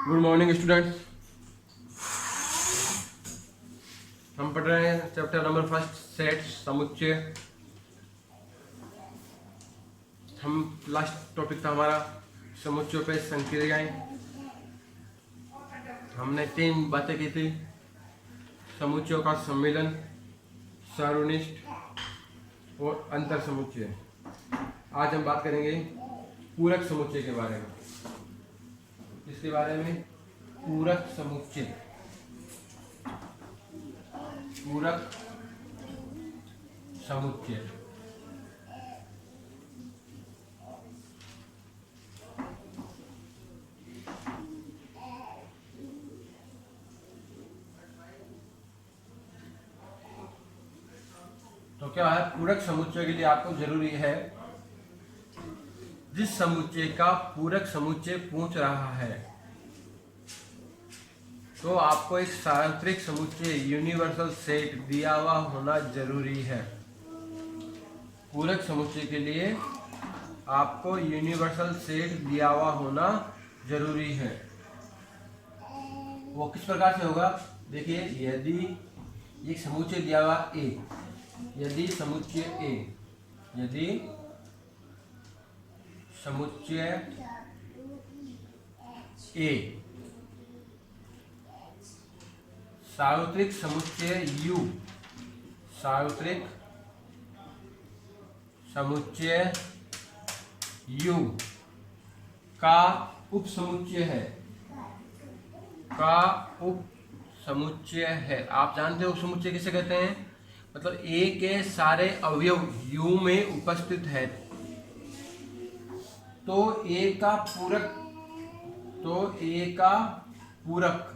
Good morning students. हम पढ़ रहे हैं चैप्टर नंबर फर्स्ट सेट समुच्चय। हम लास्ट टॉपिक था हमारा समुच्चयों पे संक्रियाएं। हमने 3 बातें की थी: समुच्चयों का सम्मिलन, सारोनिष्ट और अंतर समुच्चय। आज हम बात करेंगे पूरक समुच्चय के बारे में। इसके बारे में पूरक समुच्चय, पूरक समुच्चय। तो क्या है, पूरक समुच्चय के लिए आपको जरूरी है जिस समुच्चय का पूरक समुच्चय पूछ रहा है तो आपको एक सार्वत्रिक समुच्चय यूनिवर्सल सेट दिया हुआ होना जरूरी है। पूरक समुच्चय के लिए आपको यूनिवर्सल सेट दिया हुआ होना जरूरी है। वो किस प्रकार से होगा? देखिए, यदि एक समुच्चय दिया हुआ ए, यदि समुच्चय ए, यदि समुच्चय ए सार्वत्रिक समुच्चय यू, सार्वत्रिक समुच्चय यू का उपसमुच्चय है, का उपसमुच्चय है। आप जानते हो उपसमुच्चय किसे कहते हैं? मतलब ए के सारे अवयव यू में उपस्थित है तो ए का पूरक, तो ए का पूरक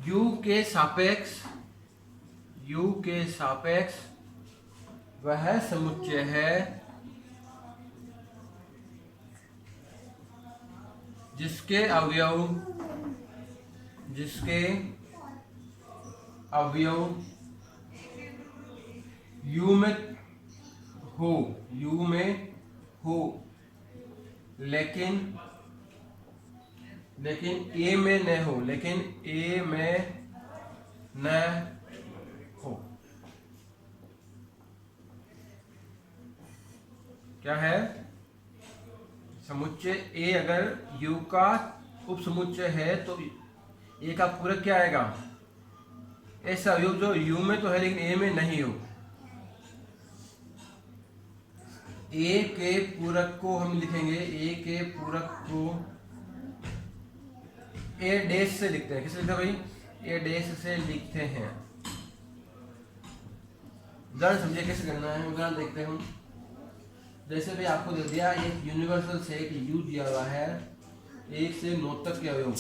यू के सापेक्ष, यू के सापेक्ष वह समुच्चय है जिसके अवयव, जिसके अवयव यू में हो, यू में हो लेकिन ए में न हो, लेकिन ए में न हो। क्या है? समुच्चय ए अगर यू का उपसमुच्चय है तो ए का पूरक क्या आएगा? ऐसा अवयव जो यू में तो है लेकिन ए में नहीं हो। ए के पूरक को हम लिखेंगे, ए के पूरक को ए डैश से लिखते हैं। किसे लिखते हैं भाई? ए डैश से लिखते हैं। उदाहरण समझिए कैसे करना है, उदाहरण देखते हैं। जैसे भी आपको दे दिया एक यूनिवर्सल सेट यू दिया हुआ है, 1 से 9 तक के अवयव,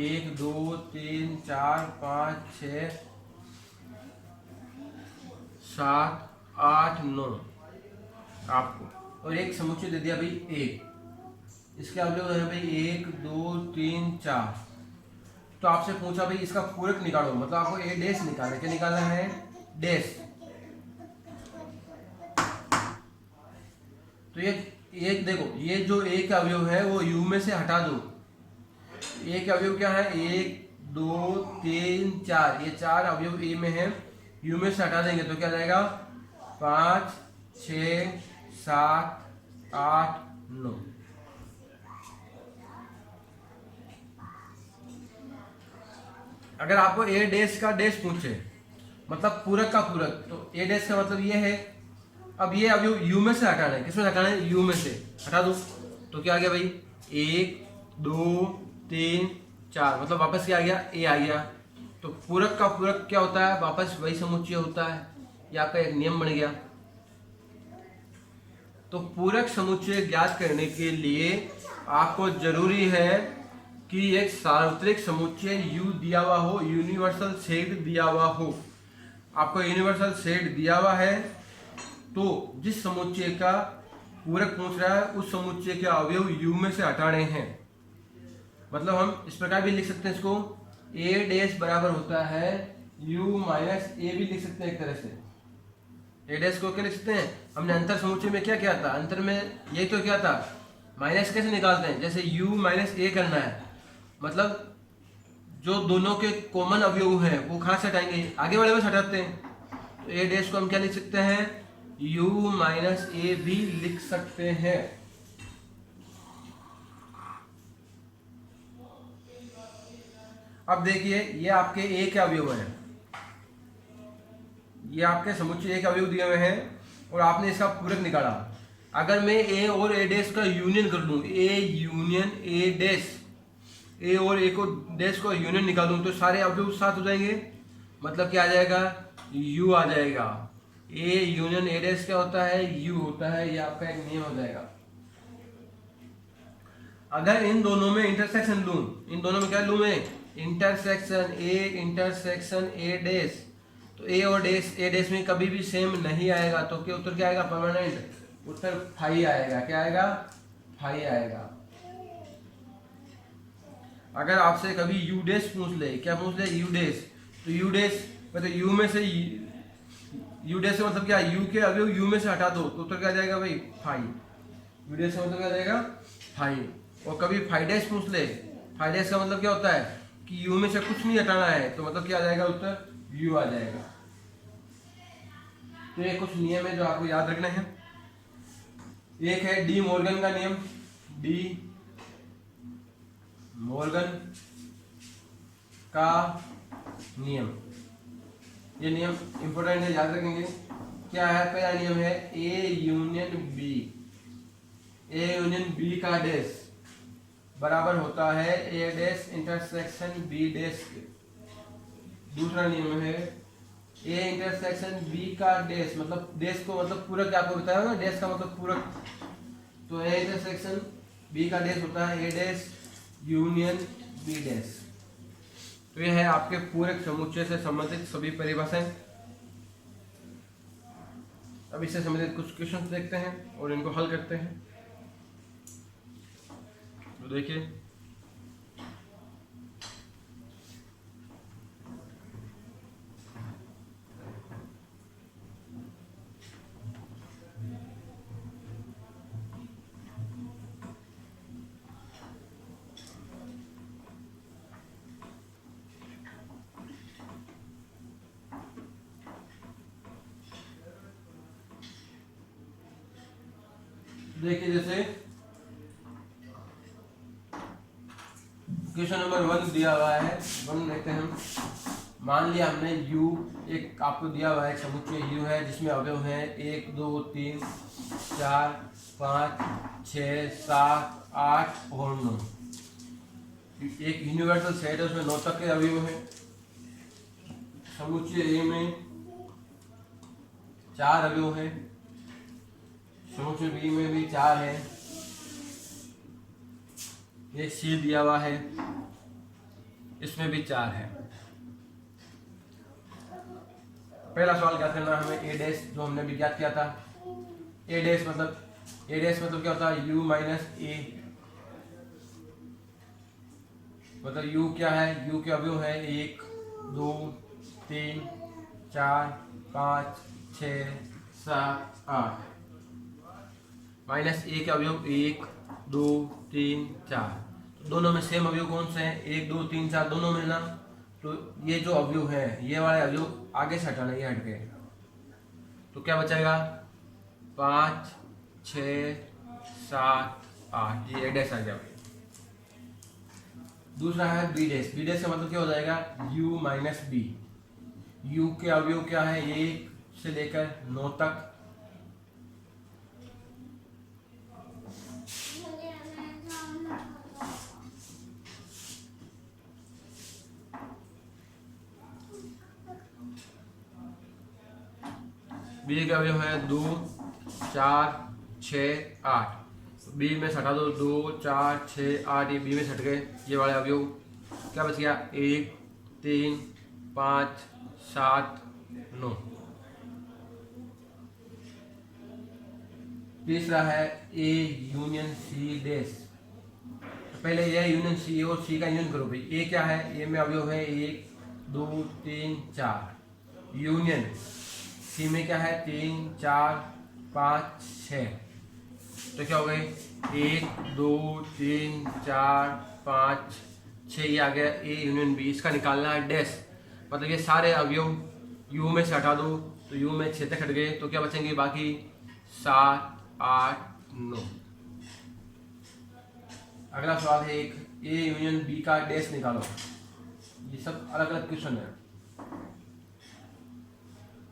1 2 3 4 5 6 7 8 9 आपको, और एक समुच्चय दे दिया भाई ए, इसके अवयव है भाई 1 2 3 4। तो आपसे पूछा भाई इसका पूरक निकालो, मतलब आपको ए डैश निकालना है। क्या निकालना है? डैश। तो ये एक देखो, ये जो ए का अवयव है वो यू में से हटा दो। ए का अवयव क्या है? 1 2 3 4, ये 4 अवयव ए में है, यू में से हटा देंगे तो क्या जाएगा? 5 6 7 8 9। अगर आपको ए डैश का डैश पूछे, मतलब पूरक का पूरक, तो ए डैश का मतलब ये है। अब ये अवयव यू में से हटाना है। किसमें हटाना है? यू में से। हटा दो तो क्या आ गया भाई? 1 2 3 4, मतलब वापस क्या आ गया? ए आ गया। तो पूरक का पूरक क्या होता है? वापस वही समुच्चय होता है। ये आपका एक नियम बन गया। तो पूरक समुच्चय ज्ञात करने के लिए आपको जरूरी है कि एक सार्वत्रिक समुच्चय यू दिया हुआ हो, यूनिवर्सल सेट दिया हुआ हो। आपको यूनिवर्सल सेट दिया हुआ है तो जिस समुच्चय का पूरक पूछ रहा है उस समुच्चय के अवयव यू में से हटाने हैं। मतलब हम इस प्रकार भी लिख सकते हैं इसको, ए डैश बराबर होता है यू माइनस ए, भी लिख सकते हैं एक तरह से। ए डैश को क्या लिख सकते हैं? हमने अंतर समुच्चय में क्या किया था? अंतर में यही तो क्या था माइनस कैसे निकालते हैं, जैसे u माइनस ए करना है, मतलब जो दोनों के कॉमन अवयव हैं वो कहाँ से हटाएंगे, आगे वाले में से हटाते हैं। तो ए डैश को हम क्या लिख सकते हैं, u माइनस ए भी लिख सकते हैं। अब देखिए ये आपके ए के अवयव हैं, ये आपके समुच्चय ए के अवयव दिए हुए हैं और आपने इसका पूरक निकाला। अगर मैं ए और ए डैश का यूनियन कर लूँ, ए यूनियन ए डैश, ए और ए को डैश को यूनियन निकालूं तो सारे अवयव साथ हो जाएंगे, मतलब क्या आ जाएगा, यू आ जाएगा। ए यूनियन ए डैश क्या होता है, यू होता है, ये आपका एक नियम हो जाएगा। अगर इन दोनों में इंटरसेक्शन लूं, इन दोनों में क्या लूं मैं, इंटरसेक्शन ए डैश, तो ए और डैश ए डैश में कभी भी सेम नहीं आएगा, तो क्या उत्तर क्या आएगा, परमानेंट उत्तर फाई आएगा। क्या आएगा, फाई आएगा। अगर आपसे कभी यू डैश पूछ ले, क्या पूछ ले, यू डैश, तो यू डैश मतलब यू में से, यू डैश से मतलब क्या, यू के अवयव यू में से हटा दो तो उत्तर क्या आ जाएगा भाई, फाई। यू डैश का मतलब क्या आ जाएगा, फाई। और कभी फाई डैश पूछ ले, फाई डैश का मतलब क्या होता है कि यू में से कुछ नहीं हटाना है, तो मतलब क्या आ जाएगा, उत्तर यू आ जाएगा। तो ये कुछ नियम है जो आपको याद रखना है। एक है डी मॉर्गन का नियम, डी मॉर्गन का नियम, ये नियम इंपोर्टेंट है, याद रखेंगे। क्या है, पहला नियम है A union B, A union B का डैश बराबर होता है A dash intersection B dash के। दूसरा नियम है ए इंटरसेक्शन बी का डैश, मतलब डैश को मतलब पूरक, आपको बताया ना डैश का मतलब पूरक, तो ए इंटरसेक्शन बी का डैश होता है A dash union B dash. तो यह है आपके पूरक समुच्चय से संबंधित सभी परिभाषाएं। अब इससे संबंधित कुछ क्वेश्चन देखते हैं और इनको हल करते हैं। तो देखिए जैसे क्वेश्चन नंबर 1 दिया हुआ है, 1 देखते हैं हम। मान लिया हमने u, एक आपको दिया हुआ है समुच्चय u है जिसमें अवयव हैं 1 2 3 4 5 6 7 8 और 9। एक यूनिवर्सल सेट है, उसमें 9 तक के अवयव हैं। समुच्चय a में 4 अवयव हैं, समुच्चय बी में भी 4 है, ये सी दिया हुआ है, इसमें भी 4 है। पहला सवाल क्या करना है हमें, ए डैश जो हमने भी ज्ञात किया था। ए डैश मतलब क्या होता है, यू माइनस ए, मतलब यू क्या है, यू के अवयव है 1 2 3 4 5 6 7 8, माइनस ए के अवयव 1 2 3 4, तो दोनों में सेम अवयव कौन से हैं, 1 2 3 4 दोनों में ना, तो ये जो अवयव है ये वाले अवयव आगे से हटाना, ये हट गए, तो क्या बचेगा 5 6 7 8, ये डैश आ गया। दूसरा है बी डैश, बी डैश का मतलब क्या हो जाएगा, u माइनस बी, u के अवयव क्या है 1 से लेकर 9 तक, बी का अवयव है 2 4 6 8, बी में से हटा दो 2 4 6 8, ये बी में से हट गए, ये वाले अवयव क्या बच गया 1 3 5 7 9। तीसरा है ए यूनियन सी डैश, तो पहले ये यूनियन सी और सी का यूनियन करो भाई। ए क्या है, ए में अवयव है 1 2 3 4, यूनियन सी में क्या है 3 4 5 6, तो क्या हो गए 1 2 3 4 5 6 ये आ गया ए यूनियन बी। इसका निकालना है डैश, मतलब ये सारे अवयव यू में से हटा दो तो यू में 6 तक हट गए तो क्या बचेंगे बाकी 7 8 9। अगला सवाल है एक ए यूनियन बी का डैश निकालो। ये सब अलग अलग क्वेश्चन है।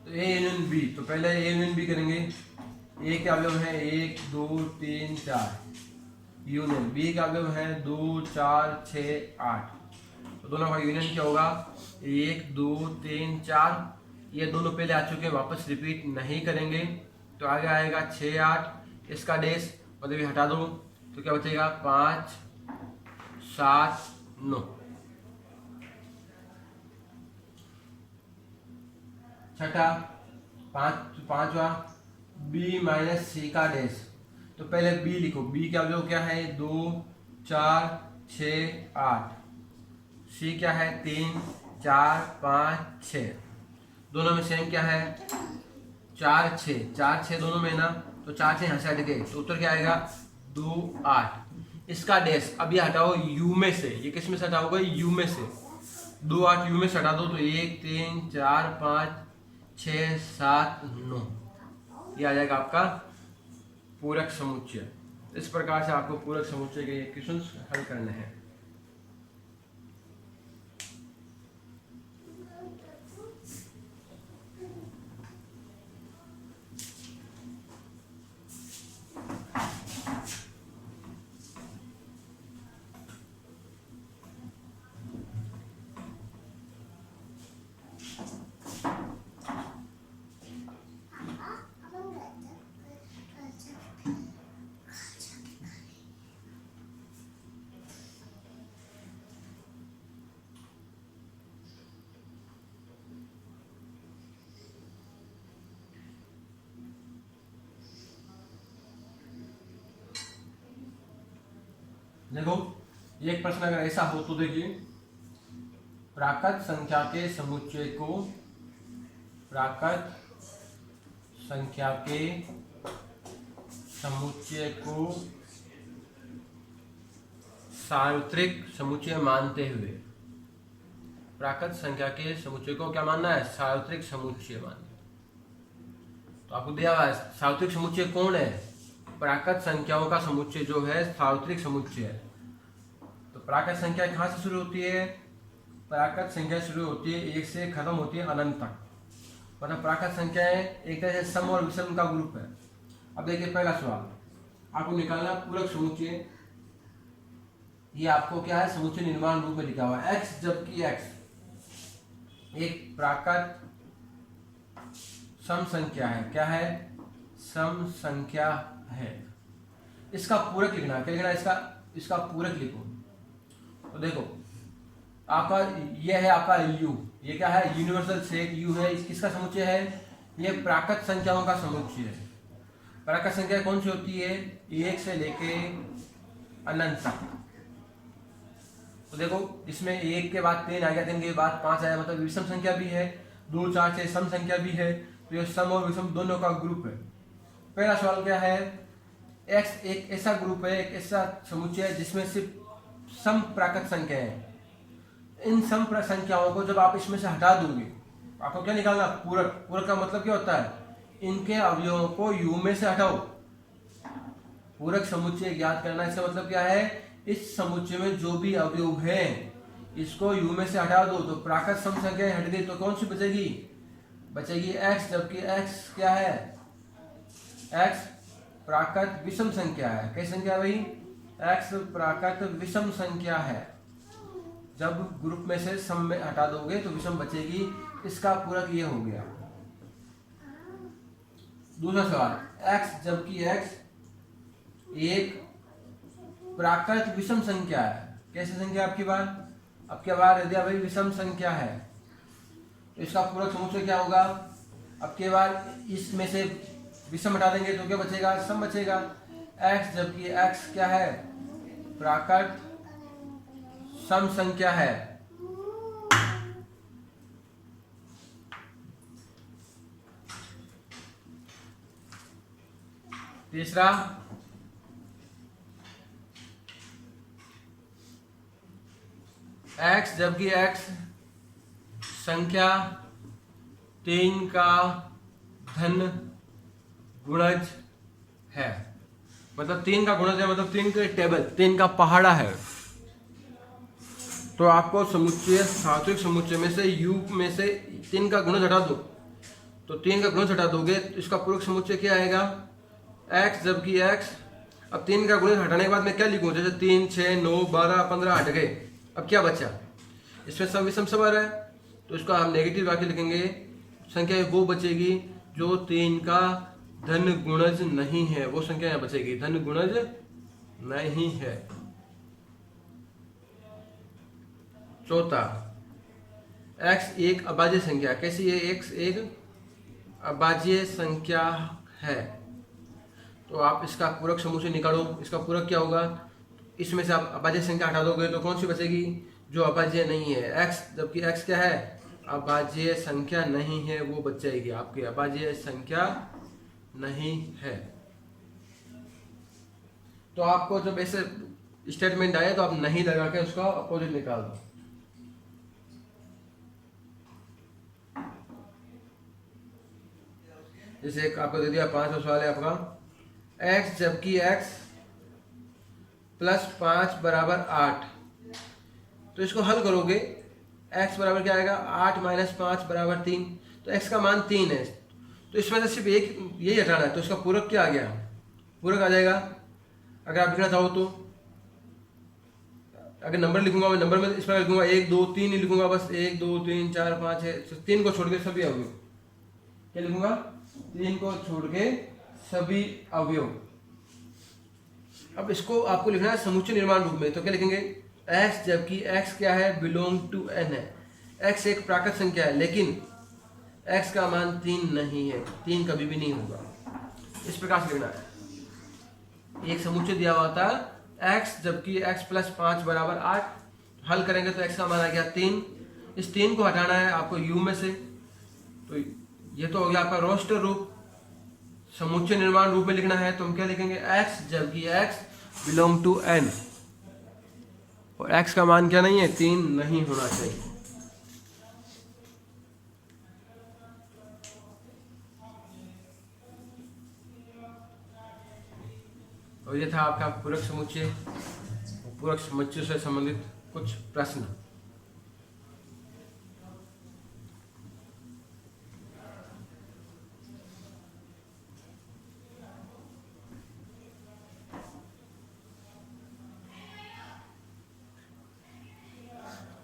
तो ए यूनियन बी, तो पहले ए यूनियन बी करेंगे। ए के अवयव है 1 2 3 4, यूनियन बी के अवयव है 2 4 6 8। तो दोनों का यूनियन क्या होगा 1 2 3 4। ये दोनों पहले आ चुके हैं, वापस रिपीट नहीं करेंगे। तो आगे आएगा 6 8, इसका डैश मतलब ये हटा दो तो क्या बचेगा 5 7 9। छठा पांचवा बी माइनस सी का डैश। तो पहले बी लिखो, बी का अवयव क्या है 2 4 6 8, सी क्या है 3 4 5 6। दोनों में सेम क्या है 4 6 दोनों में ना, तो 4 6 यहाँ से हट गए तो उत्तर क्या आएगा 2 8। इसका डैश अब ये हटाओ यू में से, ये किस में से हटाओगे यू में से, 2 8 यू में से हटा दो तो 1 3 4 5 6 7 9। ये आ जाएगा आपका पूरक समुच्चय। इस प्रकार से आपको पूरक समुच्चय के क्वेश्चन हल करने हैं। देखो ये एक प्रश्न अगर ऐसा हो तो देखिए, प्राकृत संख्या के समुच्चय को सार्वत्रिक समुच्चय मानते हुए, प्राकृत संख्या के समुच्चय को क्या मानना है सार्वत्रिक समुच्चय मानना। तो आपको दिया हुआ है सार्वत्रिक समुच्चय कौन है, प्राकृत संख्याओं का समुच्चय जो है सार्वत्रिक समुच्चय है। तो प्राकृत संख्या कहाँ से शुरू होती है, प्राकृत संख्या शुरू होती है 1 से खत्म होती है अनंत तक। मतलब प्राकृत संख्याएं एक तरह से सम और विषम का ग्रुप है। अब देखिए पहला सवाल आपको निकालना पूरक समुच्चय। ये आपको क्या है समुच्चय निर्माण रूप में लिखा हुआ है x, जबकि x एक प्राकृत सम संख्या है। क्या है सम संख्या है। इसका पूरक लिखना, क्या लिखना इसका पूरक लिखो। तो देखो आपका ये है आपका u, ये क्या है यूनिवर्सल सेट u है। किसका समुच्चय है, ये प्राकृत संख्याओं का समुच्चय है। प्राकृत संख्या कौन सी होती है 1 से लेके अनंत तक। तो देखो इसमें 1 के बाद 3 आएगा, 3 के बाद 5 आया, मतलब विषम संख्या भी है, 2 4 6 सम संख्या भी है। तो ये सम और विषम दोनों का ग्रुप है। पहला सवाल क्या है x एक ऐसा ग्रुप है, एक ऐसा समुच्चय है जिसमें सिर्फ सम प्राकृत संख्या है। इन सम संख्याओं को जब आप इसमें से हटा दोगे आपको क्या निकालना पूरक। पूरक का मतलब क्या होता है इनके अवयवों को u में से हटाओ। पूरक समुच्चय ज्ञात करना, इसका मतलब क्या है इस समुच्चय में जो भी अवयव है इसको u में से हटा दो तो प्राकृत सम संख्या हट गई तो कौन सी बचेगी x, जबकि x क्या है x प्राकृत विषम संख्या है। कैसी संख्या भाई x प्राकृत विषम संख्या है। जब ग्रुप में से सम में हटा दोगे तो विषम बचेगी। इसका पूरक ये हो गया। दूसरा सवाल x, जबकि x एक प्राकृत विषम संख्या है। कैसी संख्या आपकी बार यदि भाई विषम संख्या है तो इसका पूरक समुच्चय क्या होगा। अब के बाद इसमें से विषम हटा देंगे तो क्या बचेगा सम बचेगा। x, जबकि x क्या है प्राकृत सम संख्या है। तीसरा x जबकि x संख्या 3 का धन गुणज है, मतलब 3 का गुणज है, मतलब 3 का टेबल, 3 का पहाड़ा है। तो आपको समुच्चय, सात्विक समुच्चय में से u में से 3 का गुणज हटा दो, तो 3 का गुणज हटा दोगे तो इसका पूरक समुच्चय क्या आएगा, x जबकि x। अब 3 का गुणज हटाने के बाद मैं क्या लिखूँ, जैसे 3, 6, 9, 12, 15 हट गए, अब क्या बचा, इसमें सब विषम सब आ रहा है, तो इसका हम नेगेटिव आके लिखेंगे, संख्या वो बचेगी जो 3 का धन गुणज नहीं है, वो संख्या यहाँ बचेगी, धन गुणज नहीं है। चौथा, x एक अभाज्य संख्या, कैसी है, x एक अभाज्य संख्या है, तो आप इसका पूरक समुच्चय निकालो, इसका पूरक क्या होगा, इसमें से आप अभाज्य संख्या हटा दोगे तो कौन सी बचेगी, जो अभाज्य नहीं है, x जबकि x क्या है, अभाज्य संख्या नहीं है, वो बच जाएगी आपकी, अभाज्य संख्या नहीं है। तो आपको जब ऐसे स्टेटमेंट आए तो आप नहीं लगा के उसका अपोजिट निकाल दो। जैसे आपको दे दिया 5वां सवाल है आपका, x जबकि x प्लस 5 बराबर 8, तो इसको हल करोगे x बराबर क्या आएगा, 8 माइनस 5 बराबर 3, तो x का मान 3 है, तो इसमें से सिर्फ एक यही हटाना है, तो इसका पूरक क्या आ गया, पूरक आ जाएगा। अगर आप लिखना चाहो तो अगर नंबर लिखूंगा मैं नंबर में इस प्रकार लिखूंगा 1 2 3 नहीं लिखूंगा, बस 1 2 3 4 5 6, 3 को छोड़ के सभी अवयव, क्या लिखूंगा, 3 को छोड़ के सभी अवयव। अब इसको आपको लिखना है समुच्चय निर्माण रूप में, तो क्या लिखेंगे, x जबकि x क्या है, बिलोंग टू n है, x एक प्राकृत संख्या है, लेकिन x का मान 3 नहीं है, 3 कभी भी नहीं होगा, इस प्रकार से लिखना है। एक समुच्चय दिया हुआ था x जबकि x प्लस 5 बराबर 8, हल करेंगे तो x का मान आ गया 3, इस 3 को हटाना है आपको u में से, तो ये तो हो गया आपका रोस्टर रूप, समुच्चय निर्माण रूप में लिखना है तो हम क्या लिखेंगे, x जबकि x बिलोंग टू n, और x का मान क्या नहीं है, 3 नहीं होना चाहिए। और ये था आपका पूरक समुच्चय, पूरक समुच्चय से संबंधित कुछ प्रश्न।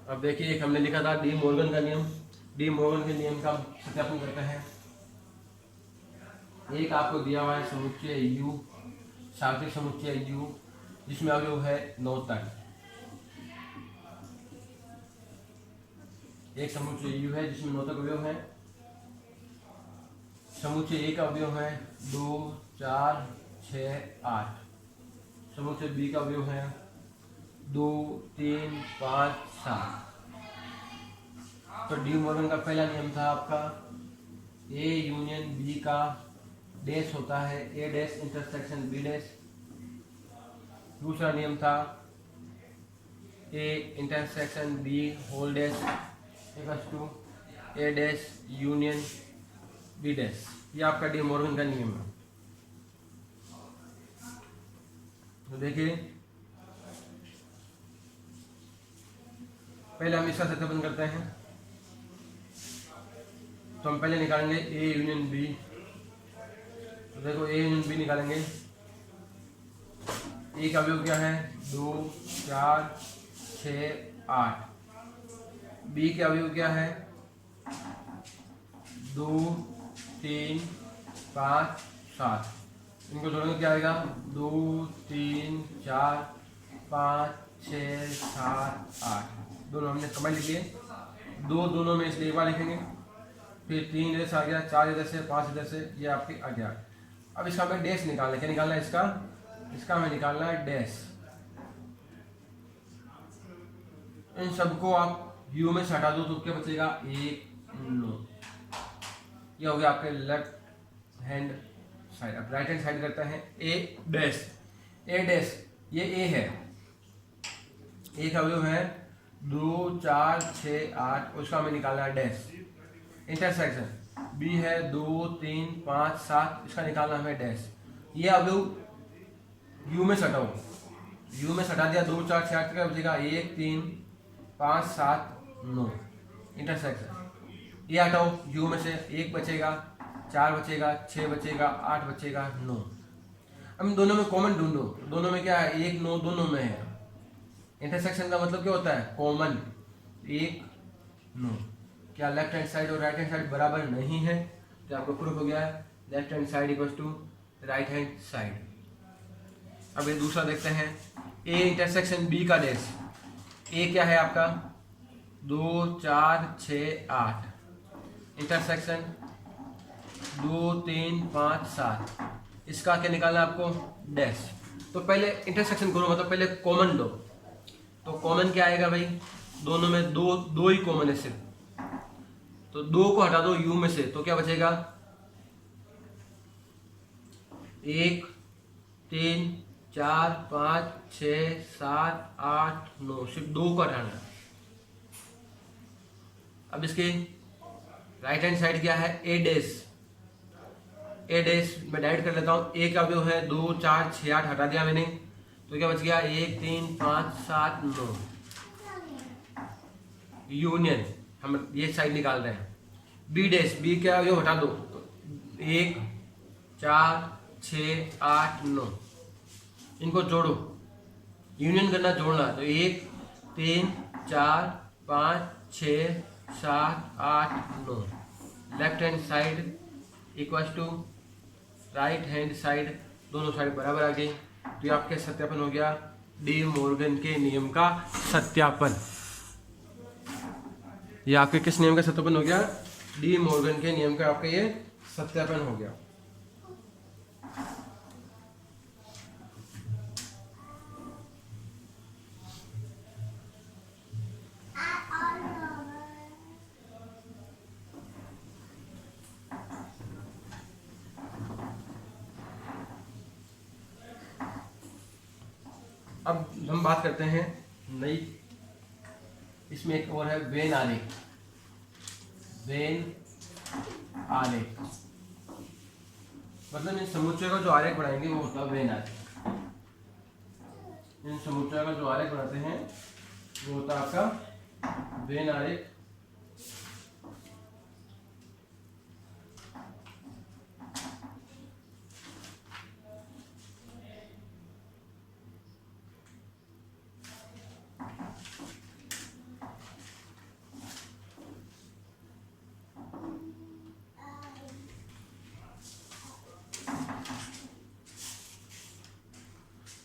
अब देखिए, एक हमने लिखा था डी मॉर्गन का नियम, डी मॉर्गन के नियम का सत्यापन करता है। एक आपको दिया हुआ है समुच्चय u, सात्विक समुच्चय u, जिसमें अवयव है 9 तक। एक समुच्चय u है जिसमें 9 तक अवयव है। समुच्चय a का अवयव है 2 4 6 8। समुच्चय b का अवयव है 2 3 5 7। तो डी मॉर्गन का पहला नियम था आपका a यूनियन b का डैश होता है a dash intersection b dash. दूसरा नियम था a intersection b whole dash equals to a dash union b dash. ये आपका डी मॉर्गन का नियम है। तो देखिए, पहले हम इसका सत्यापन करते हैं। तो हम पहले निकालेंगे a यूनियन b। तो देखो a यूनियन b निकालेंगे। a का अवयव क्या है 2 4 6 8। b के अवयव क्या है 2 3 5 7। इनको जोड़ेंगे क्या आएगा 2 3 4 5 6 7 8। दोनों हमने कमेंट लिख लिए। दो दोनों में इसलिए एक बार लिखेंगे, फिर 3 इधर से आ गया, 4 इधर से, 5 इधर से, ये आपके आ गया। अब इसका हमें डैश निकालना है। क्या निकालना है इसका हमें निकालना है डैश। इन सबको आप यू में से हटा दो तो क्या बचेगा 1 9। ये हो गया आपके लेफ्ट हैंड साइड। अब राइट हैंड साइड करते हैं ए डैश। ए डैश ये ए है, ए का अवयव है 2 4 6 8, उसका हमें निकालना है डैश। इंटरसेक्शन बी है 2 3 5 7, इसका निकालना हमें डैश। ये अब यू में सटाओ, यू में सटा दिया 2 4 6 8 का बचेगा 1 3 5 7 9 इंटरसेक्शन। ये हटाओ यू में से 1 बचेगा, 4 बचेगा, 6 बचेगा, 8 बचेगा, 9। अब दोनों में कॉमन ढूंढो, दोनों में क्या है 1 9 दोनों में है। इंटरसेक्शन का मतलब क्या होता है कॉमन 1 9। क्या लेफ्ट हैंड साइड और राइट हैंड साइड बराबर नहीं है, तो आपको प्रूफ हो गया है left hand side equal to right hand side. अब ये दूसरा देखते हैं, ए इंटरसेक्शन बी का डैश। ए क्या है आपका 2 4 6 8, इंटरसेक्शन 2 3 5 7, इसका क्या निकालना है आपको डैश। तो पहले इंटरसेक्शन करो, मतलब पहले कॉमन लो। तो कॉमन क्या आएगा भाई, दोनों में दो ही कॉमन है सिर्फ, तो 2 को हटा दो यू में से, तो क्या बचेगा 1 3 4 5 6 7 8 9, सिर्फ 2 को हटाना है। अब इसके राइट हैंड साइड क्या है ए डैश। ए डैश मैं डाइट कर लेता हूँ, ए का जो है 2 4 6 8 हटा दिया मैंने, तो क्या बच गया 1 3 5 7 9। यूनियन हम ये साइड निकाल रहे हैं। बी डैश, बी क्या जो हटा दो, तो 1 4 6 8 9, इनको जोड़ो, यूनियन करना जोड़ना, तो 1 3 4 5 6 7 8 9। Left hand side equal to right hand side, दोनों साइड बराबर आ गई। तो ये आपके सत्यापन हो गया डी मॉर्गन के नियम का सत्यापन। ये आपके किस नियम का सत्यापन हो गया, डी मॉर्गन के नियम का आपका ये सत्यापन हो गया। अब हम बात करते हैं नई, इसमें एक और है वेन आलेख। वेन आलेख मतलब इन समुच्चय का जो आलेख बनाएंगे वो होता है वेन आलेख। इन समुच्चय का जो आलेख बनाते हैं वो होता है आपका वेन आलेख।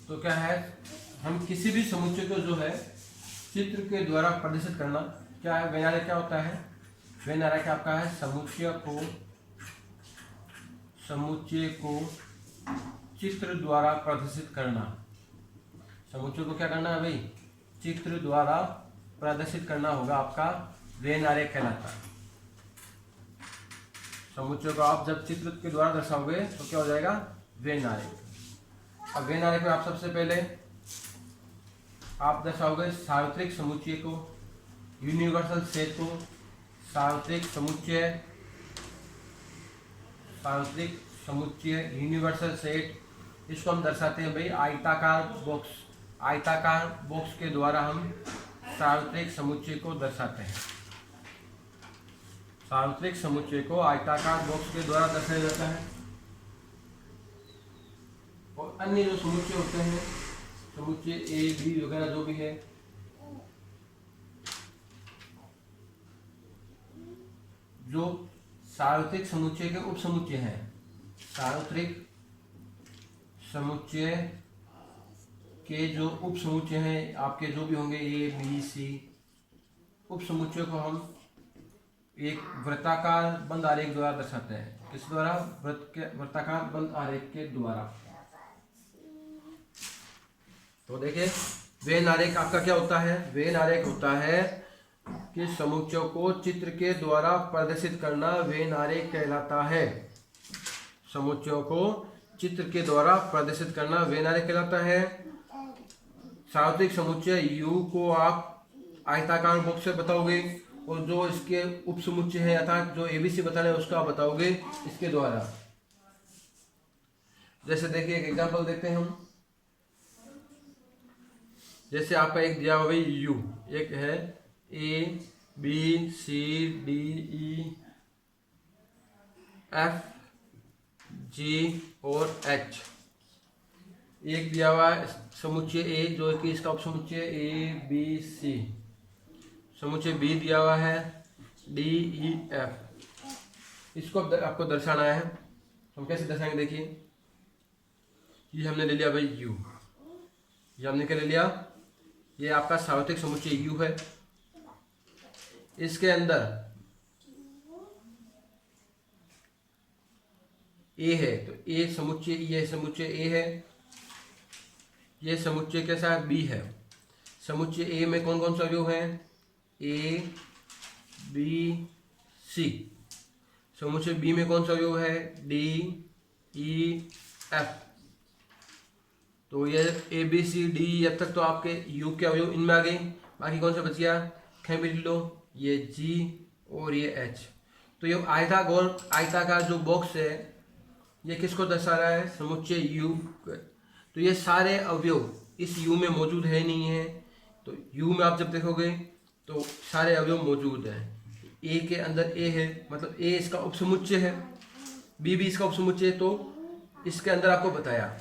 तो क्या है, हम किसी भी समुच्चय को जो है चित्र के द्वारा प्रदर्शित करना, क्या है वेन आलेख क्या होता है, वेन आलेख आपका है समुच्चय को चित्र द्वारा प्रदर्शित करना। समुच्चय को क्या करना है भाई, चित्र द्वारा प्रदर्शित करना होगा, आपका वेन आलेख कहलाता है। समुच्चय को आप जब चित्र के द्वारा दर्शाओगे तो क्या हो जाएगा वेन आलेख। अब वेन आलेख में आप सबसे पहले आप दर्शाओगे सार्वत्रिक समुच्चय को, यूनिवर्सल सेट को। सार्वत्रिक समुच्चय यूनिवर्सल सेट, इसको हम दर्शाते हैं भाई आयताकार बॉक्स। आयताकार बॉक्स के द्वारा हम सार्वत्रिक समुच्चय को दर्शाते हैं। सार्वत्रिक समुच्चय को आयताकार बॉक्स के द्वारा दर्शाया जाता है। और अन्य जो समुच्चय होते हैं, समुच्चय ए बी वगैरह जो भी है, जो सार्वत्रिक समुच्चय के उप समुच्चय हैं, सार्वत्रिक समुच्चय के जो उप समुच्चय हैं आपके जो भी होंगे ए बी सी, उप समुच्चय को हम एक वृत्ताकार बंद आरेख द्वारा दर्शाते हैं। किस द्वारा, वृत्ताकार बंद आरेख के द्वारा। तो देखिए वेन आरेख आपका क्या होता है, वेन आरेख होता है कि समुच्चय को चित्र के द्वारा प्रदर्शित करना वेन आरेख कहलाता है। समुच्चय को चित्र के द्वारा प्रदर्शित करना वेन आरेख कहलाता है। सार्वत्रिक समुच्चय U को आप आयताकार बॉक्स से बताओगे, और जो इसके उप समुच्चय है अर्थात जो एबीसी बताना है उसका बताओगे इसके द्वारा। जैसे देखिए एक एग्जांपल देखते हैं हम। जैसे आपका एक दिया हुआ यू, एक है A B C D E F G और एच। एक दिया हुआ है समुच्चय ए जो कि इसका उपसमुच्चय ए बी सी, समुच्चय बी दिया हुआ है डी ई एफ। इसको आपको दर्शाना है। हम कैसे दर्शाएंगे, देखिए ये हमने ले लिया भाई यू, ये हमने क्या ले लिया, ये आपका सार्वत्रिक समुच्चय यू है। इसके अंदर ए है तो ए समुच्चय, ये समुच्चय ए है, ये समुच्चय कैसा है, बी है। समुच्चय ए में कौन कौन सा अवयव है, ए बी सी। समुच्चय बी में कौन सा अवयव है, डी ई एफ। तो ये ए बी सी डी अब तक तो आपके यू के अवयव इनमें आ गए। बाकी कौन सा बच गया, खेल लो, ये जी और ये एच। तो ये आयताकार जो बॉक्स है ये किसको दर्शा रहा है, समुच्चय यू। तो ये सारे अवयव इस यू में मौजूद है नहीं है। तो यू में आप जब देखोगे तो सारे अवयव मौजूद हैं। ए के अंदर ए है मतलब ए इसका उपसमुच्चय है, बी भी इसका उपसमुच्चय है। तो इसके अंदर आपको बताया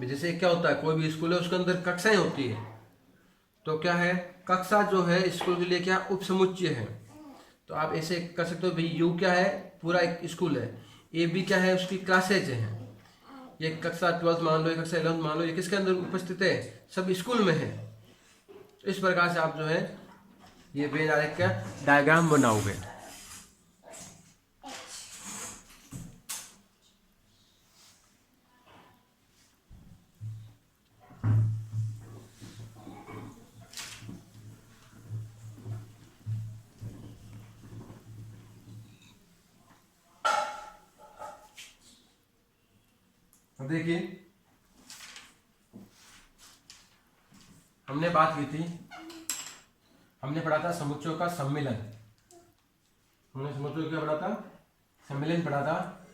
जैसे क्या होता है, कोई भी स्कूल है उसके अंदर कक्षाएं होती है। तो क्या है, कक्षा जो है स्कूल के लिए क्या उपसमुच्चय है। तो आप ऐसे कर सकते हो भाई यू क्या है, पूरा एक स्कूल है। ए बी क्या है, उसकी क्लासेज हैं। ये कक्षा 12th मान लो, ये कक्षा 11th मान लो, ये किसके अंदर उपस्थित है, सब स्कूल में है। इस प्रकार से आप जो है ये वेन आरेख का डायग्राम बनाओगे। देखिए हमने बात की थी, हमने पढ़ा था समुच्चयों का सम्मिलन। हमने समुच्चयों क्या पढ़ा था, सम्मिलन पढ़ा था।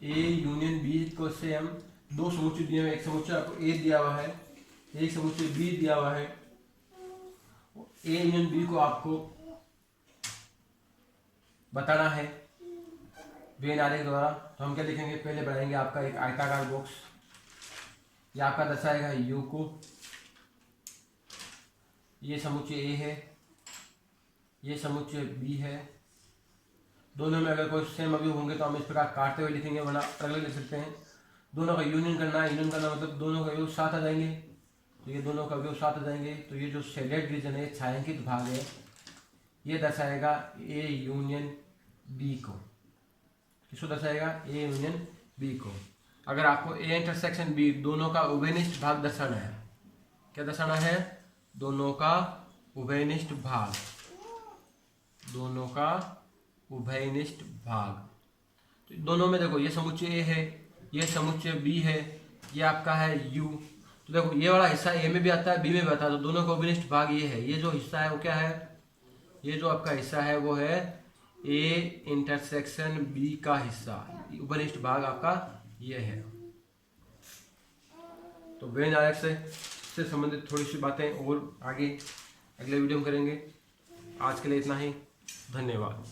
ए यूनियन बी को से हम दो समुच्चय दिए हुए, एक समुच्चय आपको ए दिया हुआ है, एक समुच्चय बी दिया हुआ है। ए यूनियन बी को आपको बताना है वेन आरेख द्वारा। तो हम क्या लिखेंगे, पहले बनाएंगे आपका एक आयताकार बॉक्स, ये आपका दर्शाएगा यू को। ये समुच्चय ए है, ये समुच्चय बी है। दोनों में अगर कोई सेम अवयव होंगे तो हम इस प्रकार काटते हुए लिखेंगे, वरना अलग अलग लिख सकते हैं। दोनों का यूनियन करना है, यूनियन करना मतलब दोनों का अवयव साथ आ जाएंगे। तो ये दोनों का अवयव साथ आ जाएंगे। तो ये जो शेडेड रीजन है, छायांकित भाग है, ये दर्शाएगा ए यूनियन बी को। किसको दर्शाएगा, ए यूनियन बी को। अगर आपको ए इंटरसेक्शन बी दोनों का उभयनिष्ठ भाग दर्शाना है, क्या दर्शाना है, दोनों का उभयनिष्ठ भाग, दोनों का उभयनिष्ठ भाग। तो दोनों में देखो ये समुच्चय ए है, ये समुच्चय बी है, ये आपका है यू। तो देखो ये वाला हिस्सा ए में भी आता है, बी में भी आता है। तो दोनों का उभयनिष्ठ भाग ये है। ये जो हिस्सा है वो क्या है, ये जो आपका हिस्सा है वो है ए इंटरसेक्शन बी का हिस्सा, उभयनिष्ठ भाग आपका ये है। तो वेन आरेख से संबंधित थोड़ी सी बातें और आगे अगले वीडियो में करेंगे। आज के लिए इतना ही, धन्यवाद।